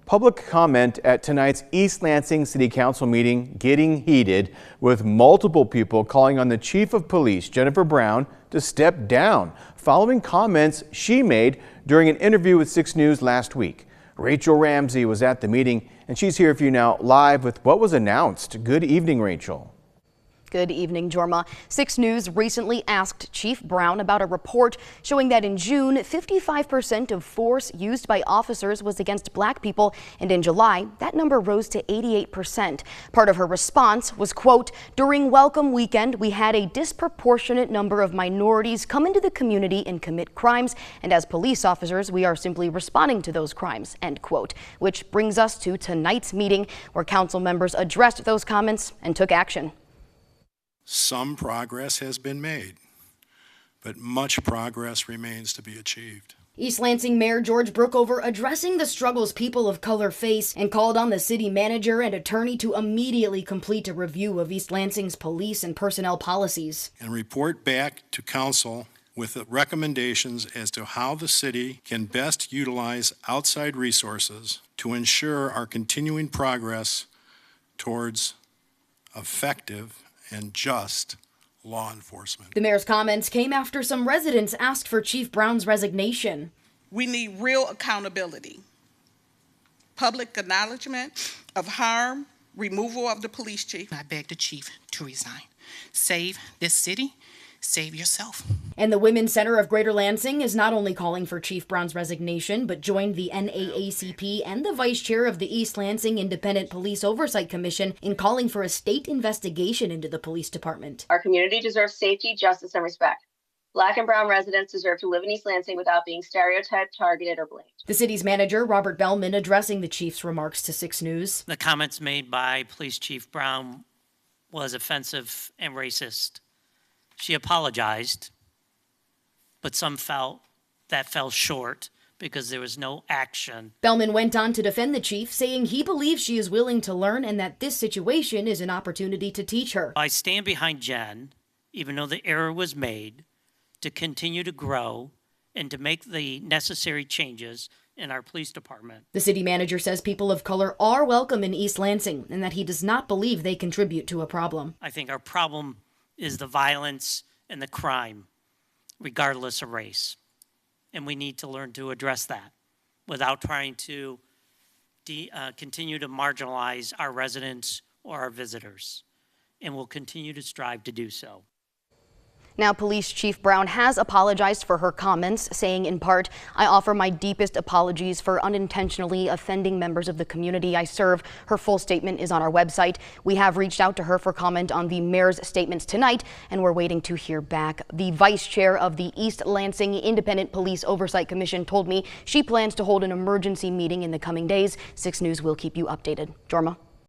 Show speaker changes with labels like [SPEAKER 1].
[SPEAKER 1] Public comment at tonight's East Lansing City Council meeting getting heated, with multiple people calling on the Chief of Police, Jennifer Brown, to step down following comments she made during an interview with 6 News last week. Rachel Ramsey was at the meeting, and she's here for you now live with what was announced. Good evening, Rachel.
[SPEAKER 2] Good evening, Jorma. 6 News recently asked Chief Brown about a report showing that in June, 55% of force used by officers was against black people, and in July, that number rose to 88%. Part of her response was, quote, "During Welcome Weekend, we had a disproportionate number of minorities come into the community and commit crimes, and as police officers, we are simply responding to those crimes," end quote. Which brings us to tonight's meeting, where council members addressed those comments and took action.
[SPEAKER 3] Some progress has been made, but much progress remains to be achieved.
[SPEAKER 2] East Lansing Mayor George Brookover addressing the struggles people of color face and called on the city manager and attorney to immediately complete a review of East Lansing's police and personnel policies.
[SPEAKER 3] And report back to council with recommendations as to how the city can best utilize outside resources to ensure our continuing progress towards effective and just law enforcement.
[SPEAKER 2] The mayor's comments came after some residents asked for Chief Brown's resignation.
[SPEAKER 4] We need real accountability, public acknowledgement of harm, removal of the police chief.
[SPEAKER 5] I beg the chief to resign. Save this city, save yourself.
[SPEAKER 2] And the Women's Center of Greater Lansing is not only calling for Chief Brown's resignation, but joined the NAACP and the vice chair of the East Lansing Independent Police Oversight Commission in calling for a state investigation into the police department.
[SPEAKER 6] Our community deserves safety, justice, and respect. Black and brown residents deserve to live in East Lansing without being stereotyped, targeted, or blamed.
[SPEAKER 2] The city's manager, Robert Bellman, addressing the chief's remarks to 6 News.
[SPEAKER 7] The comments made by Police Chief Brown was offensive and racist. She apologized, but some felt that fell short because there was no action.
[SPEAKER 2] Bellman went on to defend the chief, saying he believes she is willing to learn and that this situation is an opportunity to teach her.
[SPEAKER 7] I stand behind Jen, even though the error was made, to continue to grow and to make the necessary changes in our police department.
[SPEAKER 2] The city manager says people of color are welcome in East Lansing and that he does not believe they contribute to a problem.
[SPEAKER 7] I think our problem is the violence and the crime, regardless of race. And we need to learn to address that without trying to continue to marginalize our residents or our visitors. And we'll continue to strive to do so.
[SPEAKER 2] Now, Police Chief Brown has apologized for her comments, saying in part, "I offer my deepest apologies for unintentionally offending members of the community I serve." Her full statement is on our website. We have reached out to her for comment on the mayor's statements tonight, and we're waiting to hear back. The vice chair of the East Lansing Independent Police Oversight Commission told me she plans to hold an emergency meeting in the coming days. 6 News will keep you updated. Jorma.